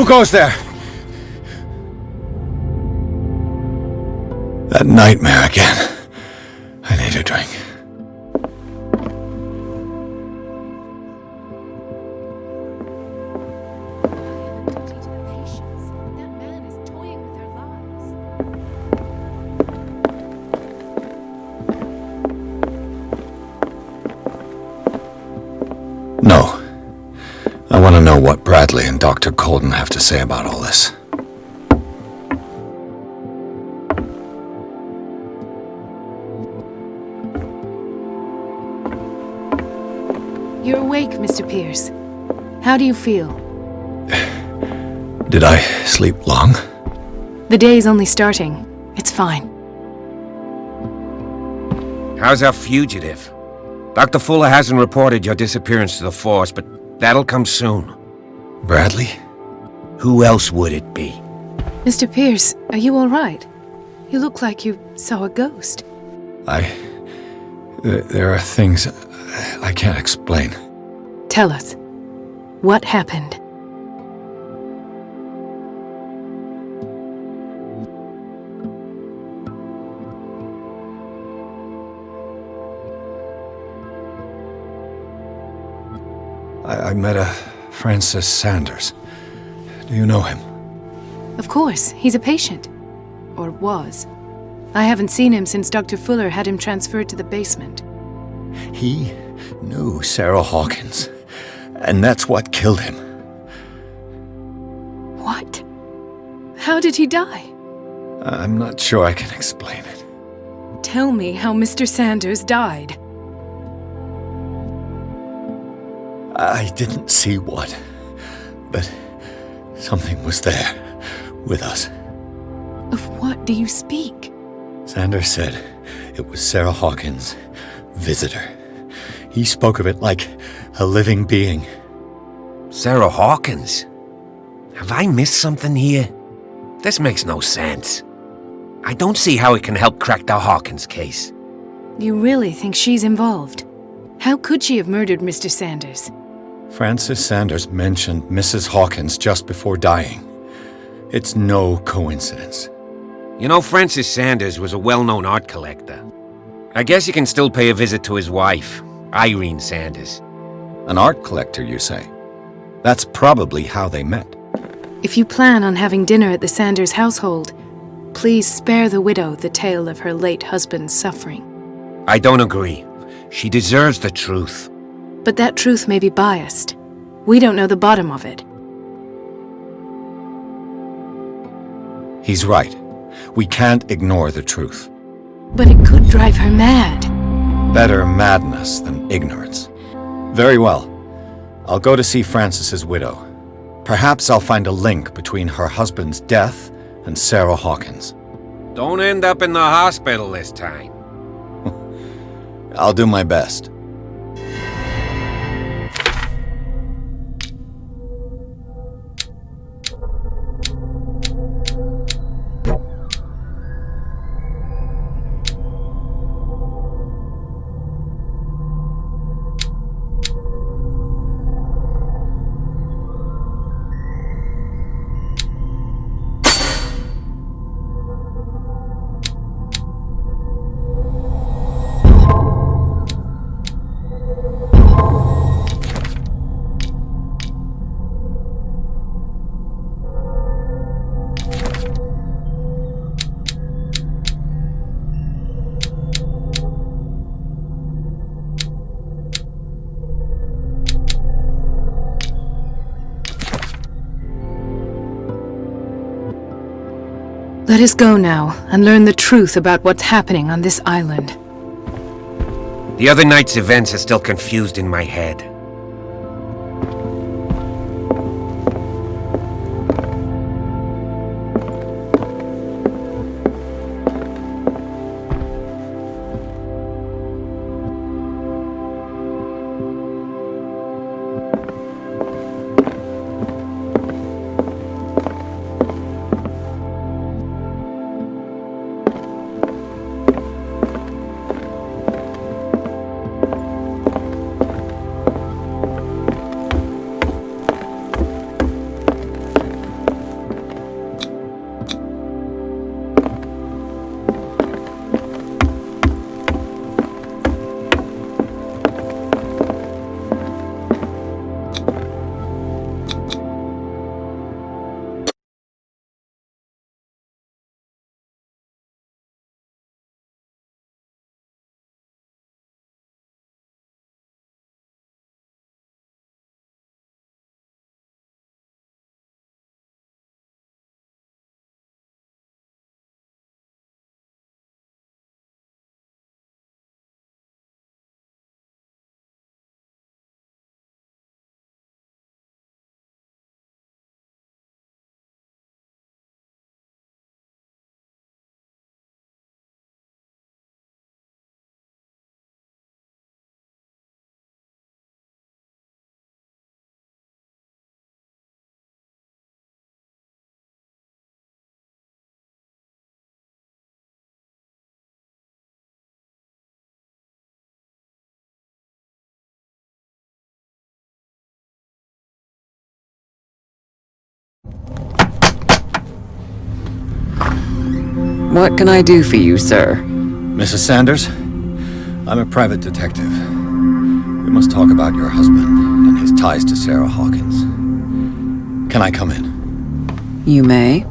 Who goes there? That nightmare again. I need a drink. No. I want to know what Bradley and Dr. Colden have to say about all this. You're awake, Mr. Pierce. How do you feel? Did I sleep long? The day's only starting. It's fine. How's our fugitive? Dr. Fuller hasn't reported your disappearance to the force, but that'll come soon. Bradley? Who else would it be? Mr. Pierce, are you all right? You look like you saw a ghost. There are things I can't explain. Tell us. What happened? I met a Francis Sanders. Do you know him? Of course, he's a patient. Or was. I haven't seen him since Dr. Fuller had him transferred to the basement. He knew Sarah Hawkins, and that's what killed him. What? How did he die? I'm not sure I can explain it. Tell me how Mr. Sanders died. I didn't see what, but something was there, with us. Of what do you speak? Sanders said it was Sarah Hawkins' visitor. He spoke of it like a living being. Sarah Hawkins? Have I missed something here? This makes no sense. I don't see how it can help crack the Hawkins case. You really think she's involved? How could she have murdered Mr. Sanders? Francis Sanders mentioned Mrs. Hawkins just before dying. It's no coincidence. You know, Francis Sanders was a well-known art collector. I guess you can still pay a visit to his wife, Irene Sanders. An art collector, you say? That's probably how they met. If you plan on having dinner at the Sanders household, please spare the widow the tale of her late husband's suffering. I don't agree. She deserves the truth. But that truth may be biased. We don't know the bottom of it. He's right. We can't ignore the truth. But it could drive her mad. Better madness than ignorance. Very well. I'll go to see Francis's widow. Perhaps I'll find a link between her husband's death and Sarah Hawkins. Don't end up in the hospital this time. I'll do my best. Let us go now and learn the truth about what's happening on this island. The other night's events are still confused in my head. What can I do for you, sir? Mrs. Sanders, I'm a private detective. We must talk about your husband and his ties to Sarah Hawkins. Can I come in? You may.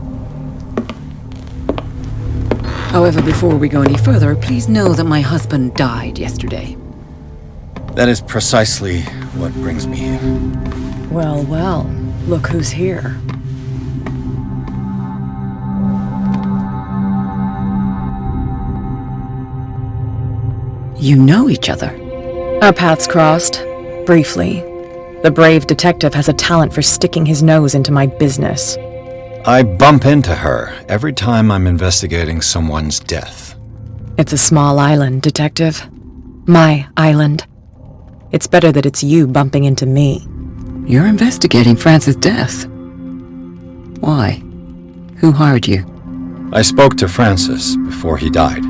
However, before we go any further, please know that my husband died yesterday. That is precisely what brings me here. Well, well, look who's here. You know each other. Our paths crossed, briefly. The brave detective has a talent for sticking his nose into my business. I bump into her every time I'm investigating someone's death. It's a small island, detective. My island. It's better that it's you bumping into me. You're investigating Francis' death. Why? Who hired you? I spoke to Francis before he died.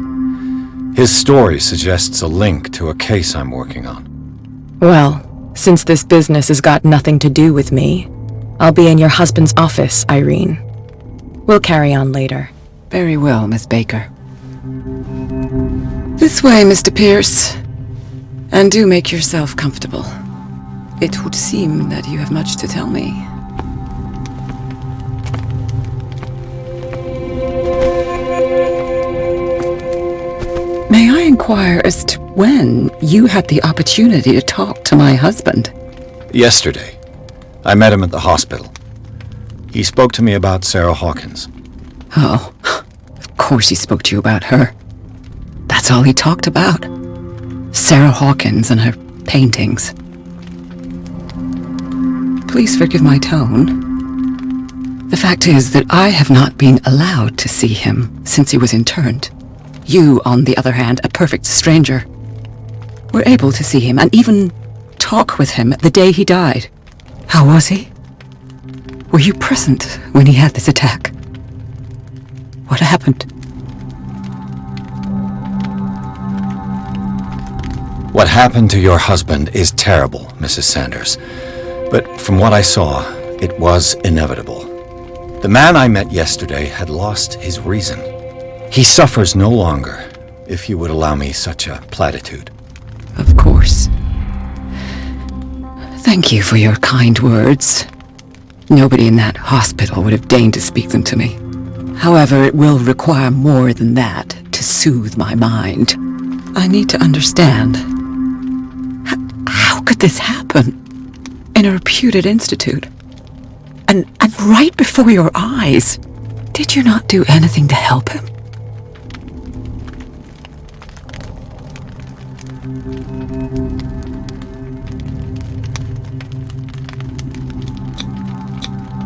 His story suggests a link to a case I'm working on. Well, since this business has got nothing to do with me, I'll be in your husband's office, Irene. We'll carry on later. Very well, Miss Baker. This way, Mr. Pierce. And do make yourself comfortable. It would seem that you have much to tell me. May I inquire as to when you had the opportunity to talk to my husband? Yesterday, I met him at the hospital. He spoke to me about Sarah Hawkins. Oh, of course he spoke to you about her. That's all he talked about. Sarah Hawkins and her paintings. Please forgive my tone. The fact is that I have not been allowed to see him since he was interned. You, on the other hand, a perfect stranger, were able to see him and even talk with him the day he died. How was he? Were you present when he had this attack? What happened? What happened to your husband is terrible, Mrs. Sanders. But from what I saw, it was inevitable. The man I met yesterday had lost his reason. He suffers no longer, if you would allow me such a platitude. Of course. Thank you for your kind words. Nobody in that hospital would have deigned to speak them to me. However, it will require more than that to soothe my mind. I need to understand. How could this happen? In a reputed institute? And right before your eyes? Did you not do anything to help him?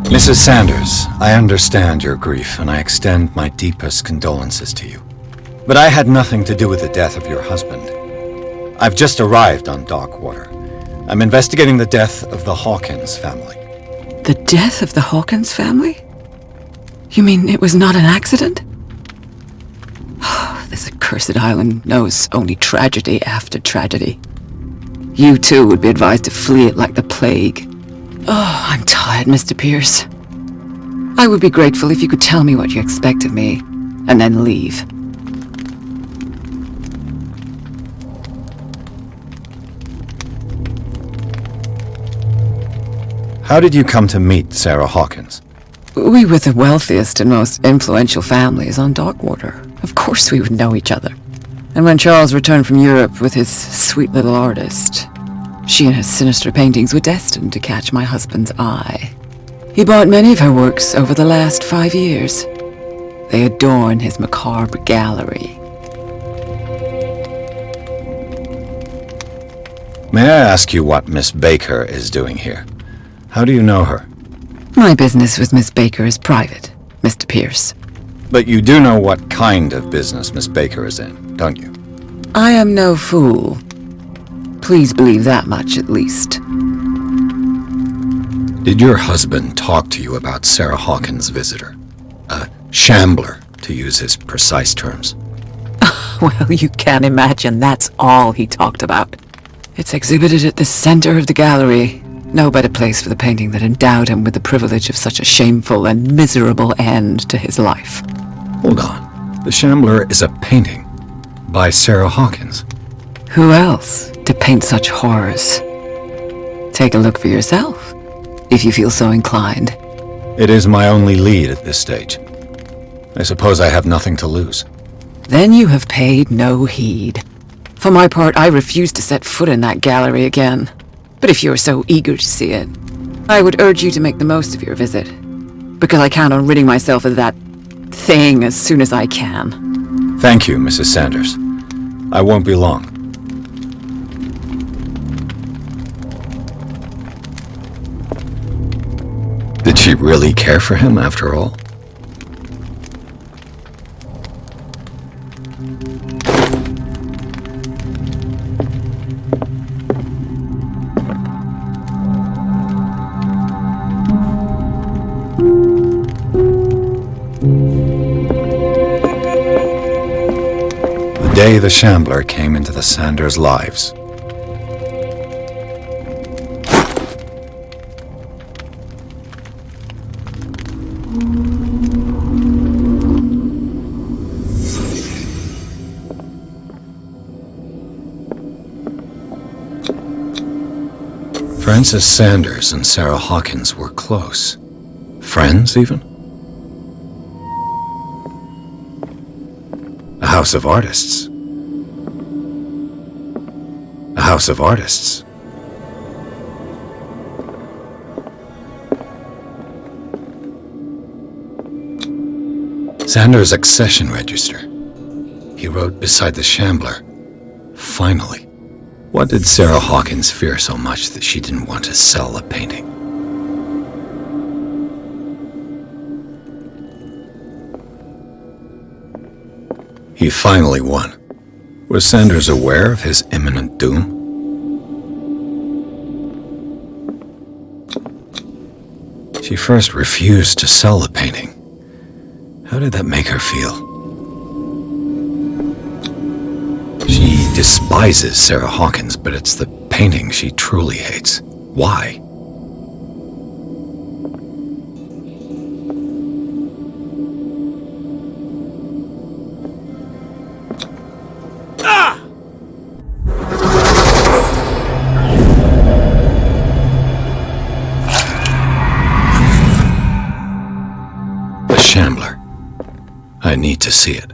Mrs. Sanders, I understand your grief, and I extend my deepest condolences to you. But I had nothing to do with the death of your husband. I've just arrived on Darkwater. I'm investigating the death of the Hawkins family. The death of the Hawkins family? You mean it was not an accident? This accursed island knows only tragedy after tragedy. You too would be advised to flee it like the plague. Oh, I'm tired, Mr. Pierce. I would be grateful if you could tell me what you expect of me, and then leave. How did you come to meet Sarah Hawkins? We were the wealthiest and most influential families on Darkwater. Of course we would know each other. And when Charles returned from Europe with his sweet little artist, she and her sinister paintings were destined to catch my husband's eye. He bought many of her works over the last 5 years. They adorn his macabre gallery. May I ask you what Miss Baker is doing here? How do you know her? My business with Miss Baker is private, Mr. Pierce. But you do know what kind of business Miss Baker is in, don't you? I am no fool. Please believe that much, at least. Did your husband talk to you about Sarah Hawkins' visitor? A Shambler, to use his precise terms. Well, you can imagine that's all he talked about. It's exhibited at the center of the gallery. No better place for the painting that endowed him with the privilege of such a shameful and miserable end to his life. Hold on. The Shambler is a painting by Sarah Hawkins. Who else to paint such horrors? Take a look for yourself, if you feel so inclined. It is my only lead at this stage. I suppose I have nothing to lose. Then you have paid no heed. For my part, I refuse to set foot in that gallery again. But if you're so eager to see it, I would urge you to make the most of your visit. Because I count on ridding myself of that thing as soon as I can. Thank you, Mrs. Sanders. I won't be long. Did she really care for him after all? The day the Shambler came into the Sanders' lives. Francis Sanders and Sarah Hawkins were close. Friends, even? A house of artists. A house of artists. Sanders' accession register. He wrote beside the Shambler. Finally. What did Sarah Hawkins fear so much that she didn't want to sell a painting? He finally won. Was Sanders aware of his imminent doom? She first refused to sell the painting. How did that make her feel? She despises Sarah Hawkins, but it's the painting she truly hates. Why? The Shambler. I need to see it.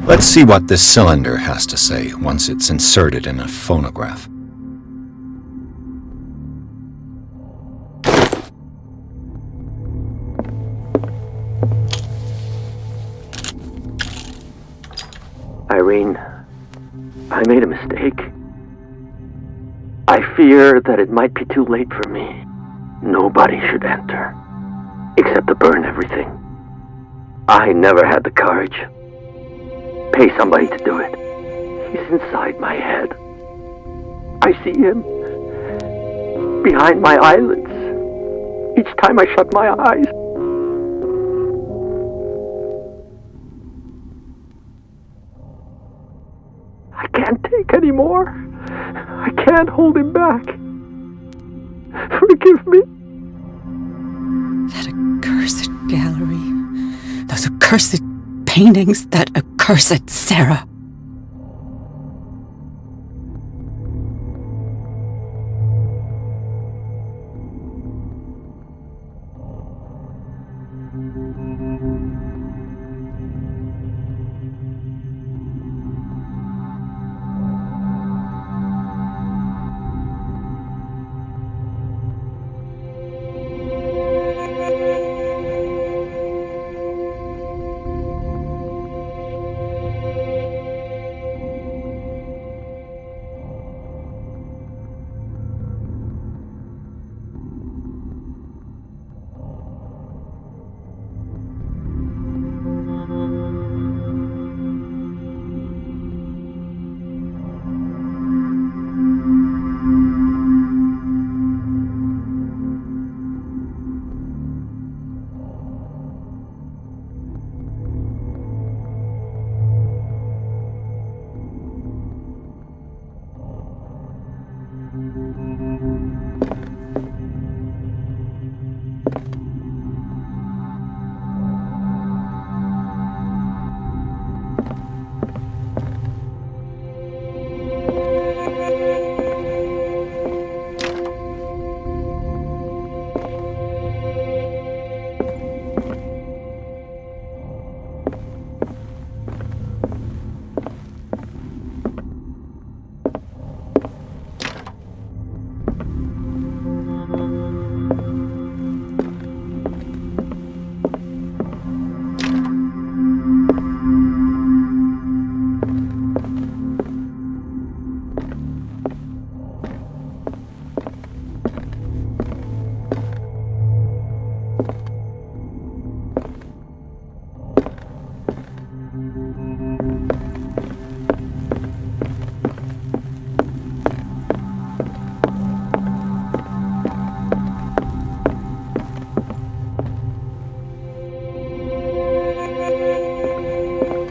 Let's see what this cylinder has to say once it's inserted in a phonograph. Irene, I made a mistake. I fear that it might be too late for me. Nobody should enter, except to burn everything. I never had the courage. Pay somebody to do it. He's inside my head. I see him behind my eyelids each time I shut my eyes. I can't take any more. I can't hold him back. Forgive me. That accursed gallery. Those accursed paintings. That accursed Sarah.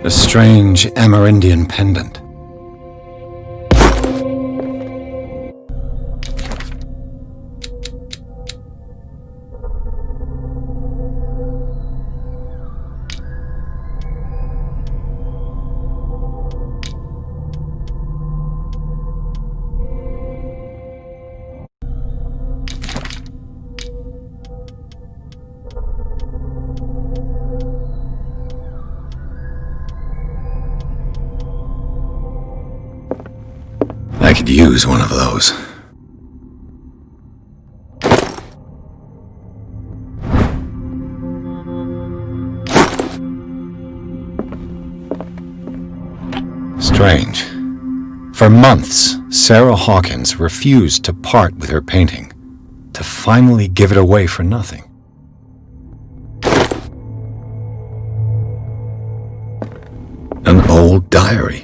A strange Amerindian pendant. I could use one of those. Strange. For months, Sarah Hawkins refused to part with her painting, to finally give it away for nothing. An old diary.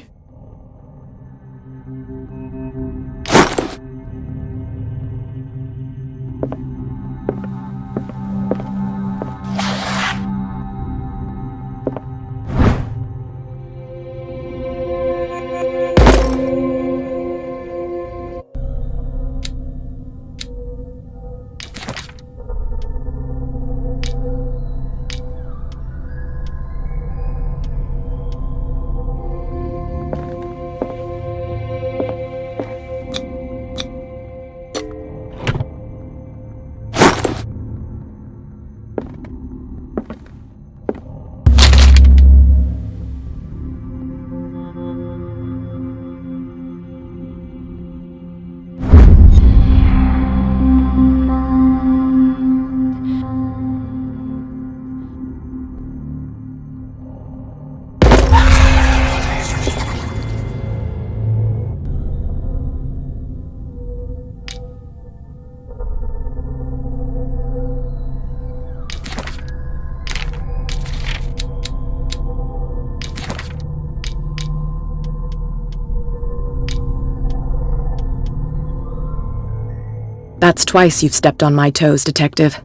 That's twice you've stepped on my toes, Detective.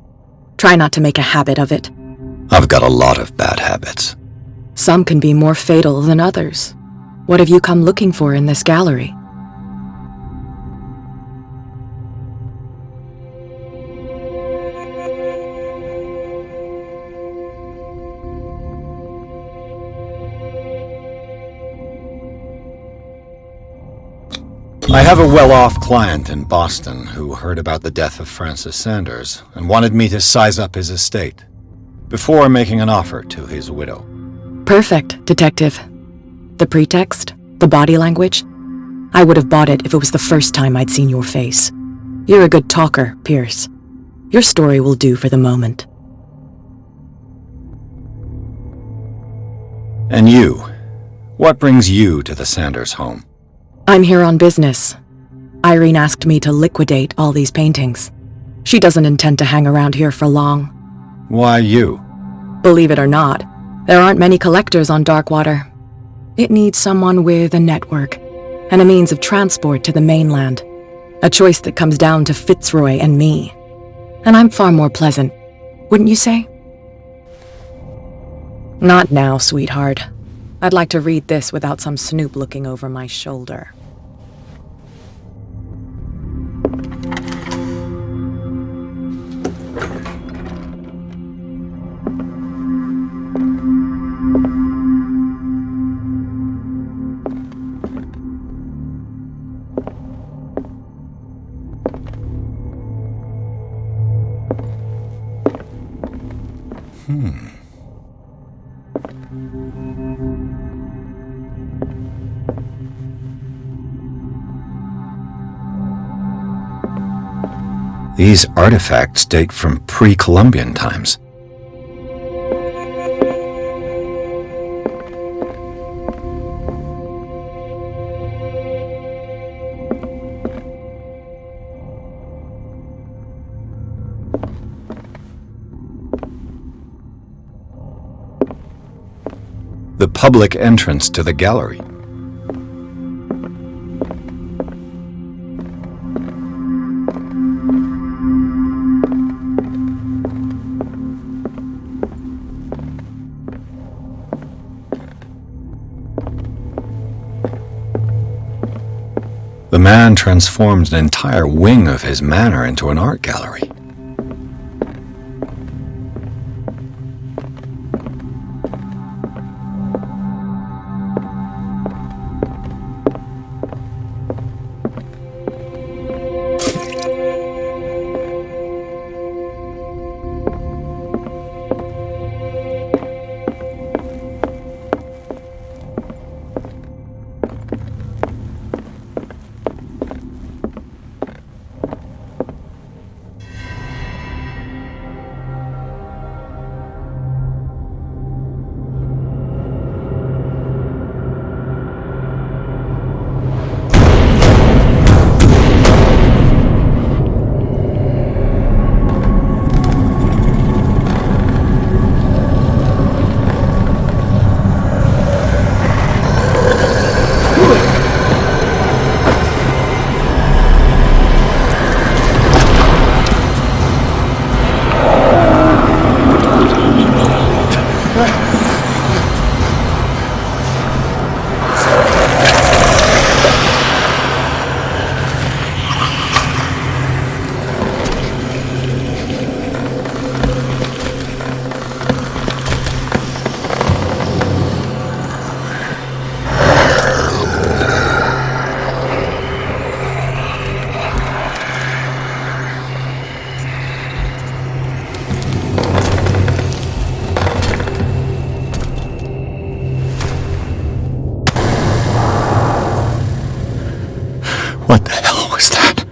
Try not to make a habit of it. I've got a lot of bad habits. Some can be more fatal than others. What have you come looking for in this gallery? I have a well-off client in Boston who heard about the death of Francis Sanders and wanted me to size up his estate before making an offer to his widow. Perfect, Detective. The pretext? The body language? I would have bought it if it was the first time I'd seen your face. You're a good talker, Pierce. Your story will do for the moment. And you? What brings you to the Sanders home? I'm here on business. Irene asked me to liquidate all these paintings. She doesn't intend to hang around here for long. Why you? Believe it or not, there aren't many collectors on Darkwater. It needs someone with a network and a means of transport to the mainland. A choice that comes down to Fitzroy and me. And I'm far more pleasant, wouldn't you say? Not now, sweetheart. I'd like to read this without some snoop looking over my shoulder. These artifacts date from pre-Columbian times. The public entrance to the gallery. The man transformed an entire wing of his manor into an art gallery. What the hell was that?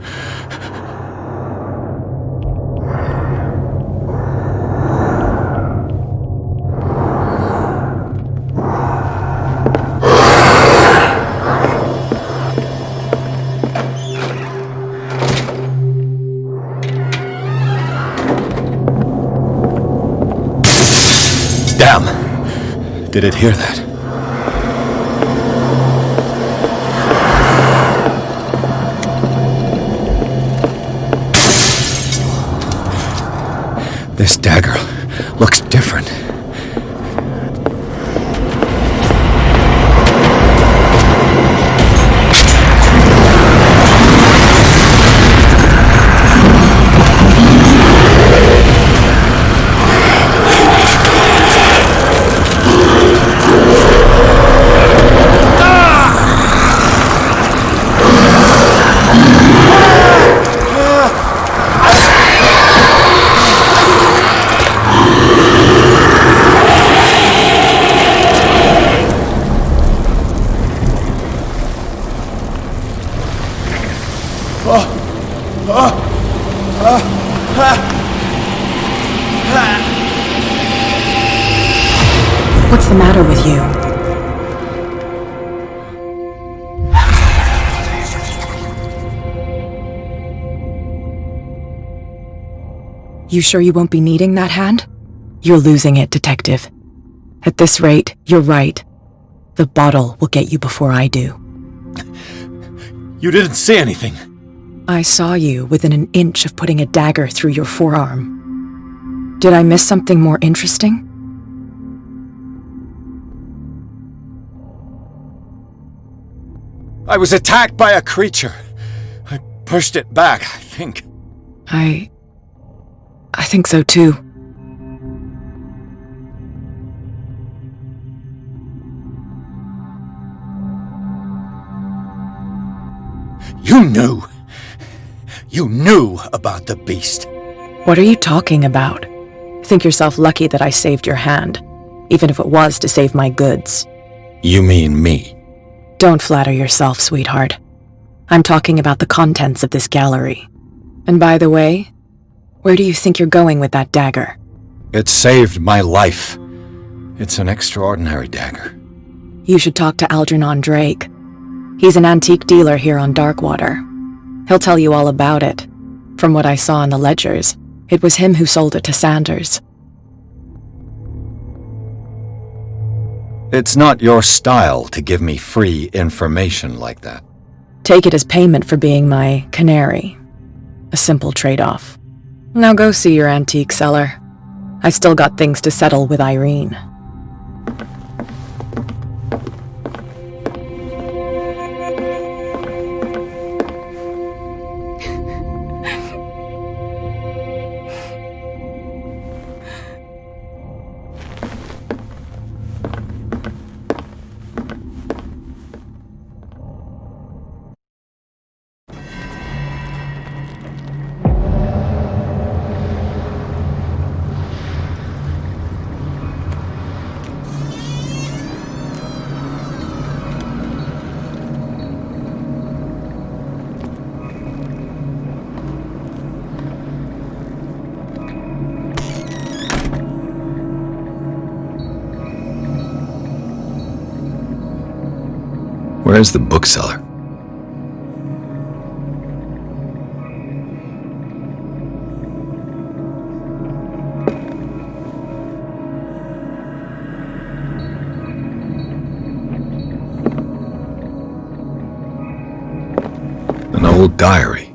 Damn! Did it hear that? This dagger looks different. What's the matter with you? You sure you won't be needing that hand? You're losing it, Detective. At this rate, you're right. The bottle will get you before I do. You didn't see anything. I saw you within an inch of putting a dagger through your forearm. Did I miss something more interesting? I was attacked by a creature. I pushed it back, I think. I think so too. You knew. You knew about the beast. What are you talking about? Think yourself lucky that I saved your hand, even if it was to save my goods. You mean me? Don't flatter yourself, sweetheart. I'm talking about the contents of this gallery. And by the way, where do you think you're going with that dagger? It saved my life. It's an extraordinary dagger. You should talk to Algernon Drake. He's an antique dealer here on Darkwater. He'll tell you all about it. From what I saw in the ledgers, it was him who sold it to Sanders. It's not your style to give me free information like that. Take it as payment for being my canary. A simple trade-off. Now go see your antique seller. I've still got things to settle with Irene. Where's the bookseller? An old diary.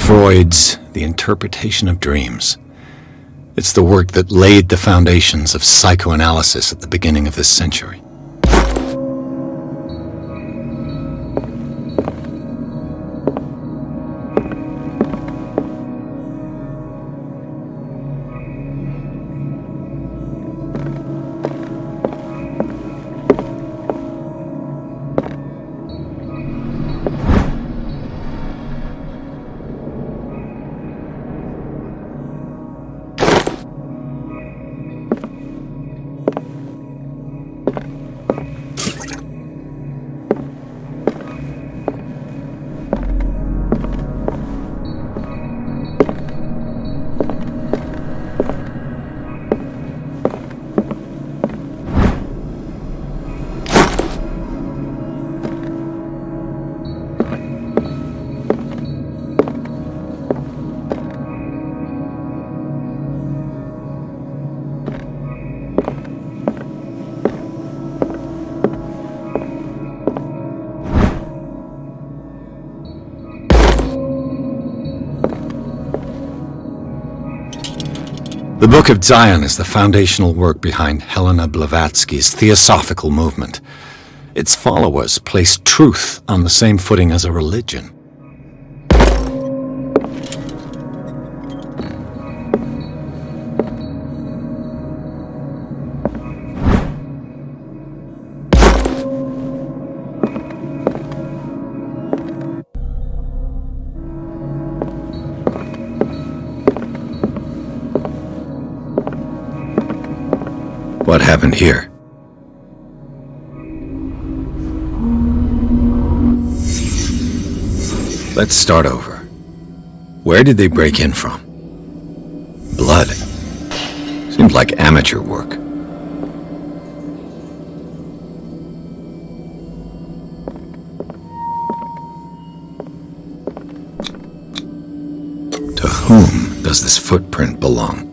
Freud's The Interpretation of Dreams. It's the work that laid the foundations of psychoanalysis at the beginning of this century. The Book of Zion is the foundational work behind Helena Blavatsky's Theosophical movement. Its followers place truth on the same footing as a religion. What happened here? Let's start over. Where did they break in from? Blood. Seems like amateur work. To whom does this footprint belong?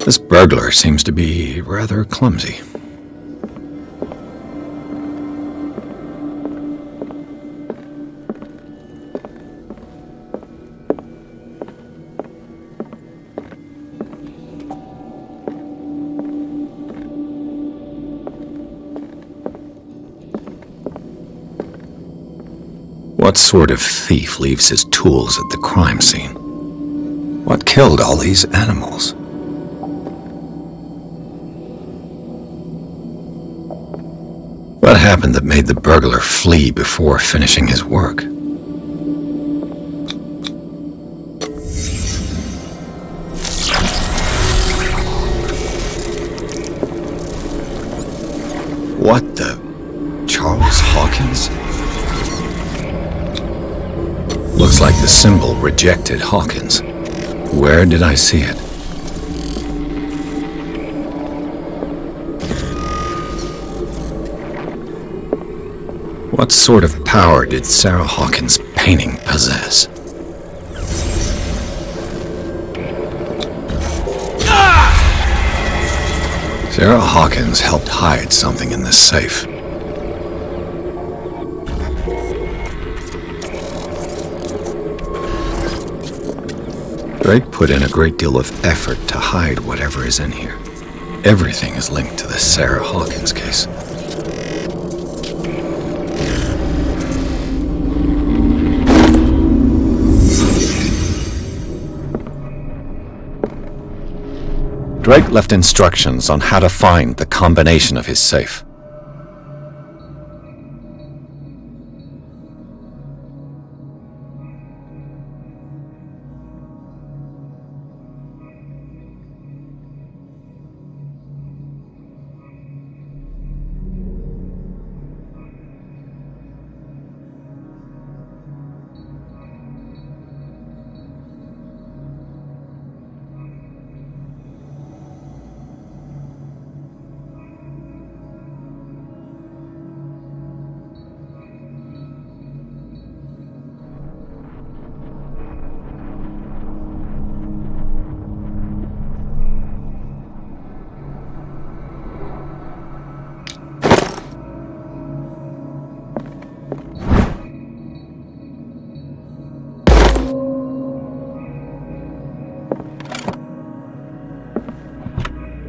This burglar seems to be rather clumsy. What sort of thief leaves his tools at the crime scene? What killed all these animals? What happened that made the burglar flee before finishing his work? What the? Charles Hawkins? Looks like the symbol rejected Hawkins. Where did I see it? What sort of power did Sarah Hawkins painting possess? Sarah Hawkins helped hide something in this safe. Drake put in a great deal of effort to hide whatever is in here. Everything is linked to the Sarah Hawkins case. Drake left instructions on how to find the combination of his safe.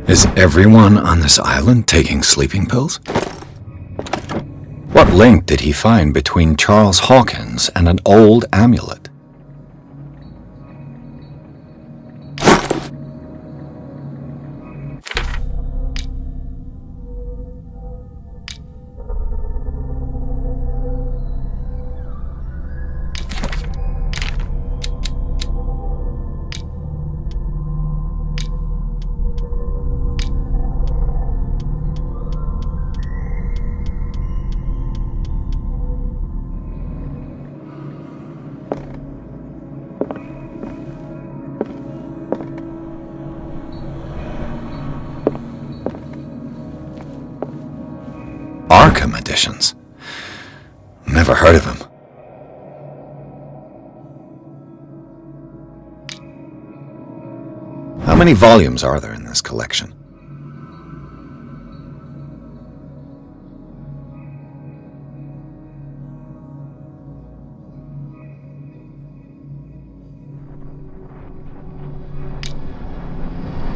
Is everyone on this island taking sleeping pills? What link did he find between Charles Hawkins and an old amulet? Arkham editions. Never heard of him. How many volumes are there in this collection?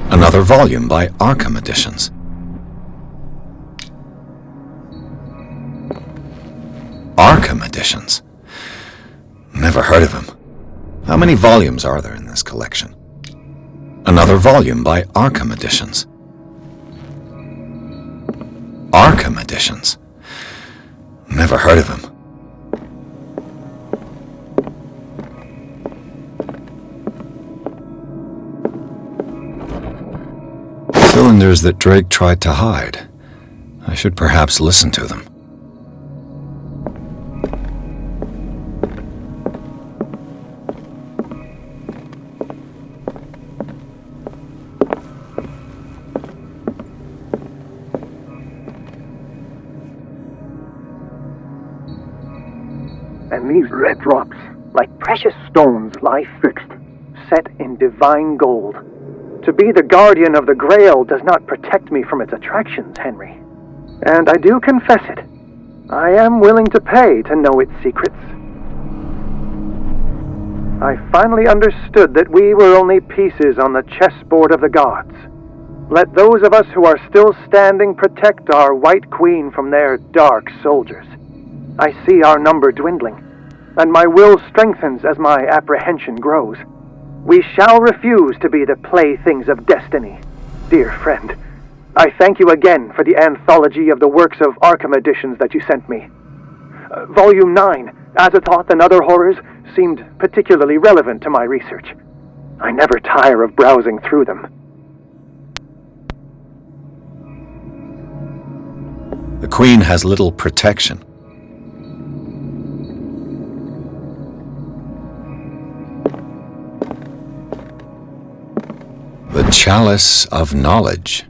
Another volume by Arkham Editions. Arkham Editions. Never heard of him. How many volumes are there in this collection? Another volume by Arkham Editions. Arkham Editions. Never heard of him. Cylinders that Drake tried to hide. I should perhaps listen to them. And these red drops, like precious stones, lie fixed, set in divine gold. To be the guardian of the Grail does not protect me from its attractions, Henry. And I do confess it. I am willing to pay to know its secrets. I finally understood that we were only pieces on the chessboard of the gods. Let those of us who are still standing protect our White Queen from their dark soldiers. I see our number dwindling, and my will strengthens as my apprehension grows. We shall refuse to be the playthings of destiny. Dear friend, I thank you again for the anthology of the works of Arkham editions that you sent me. Volume 9, Azathoth and Other Horrors, seemed particularly relevant to my research. I never tire of browsing through them. The Queen has little protection. The Chalice of Knowledge.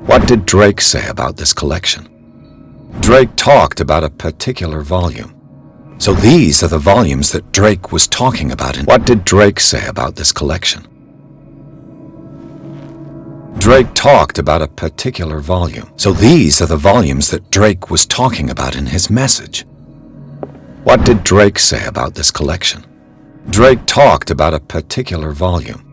What did Drake say about this collection? Drake talked about a particular volume. So these are the volumes that Drake was talking about. And what did Drake say about this collection? Drake talked about a particular volume. So these are the volumes that Drake was talking about in his message. What did Drake say about this collection? Drake talked about a particular volume.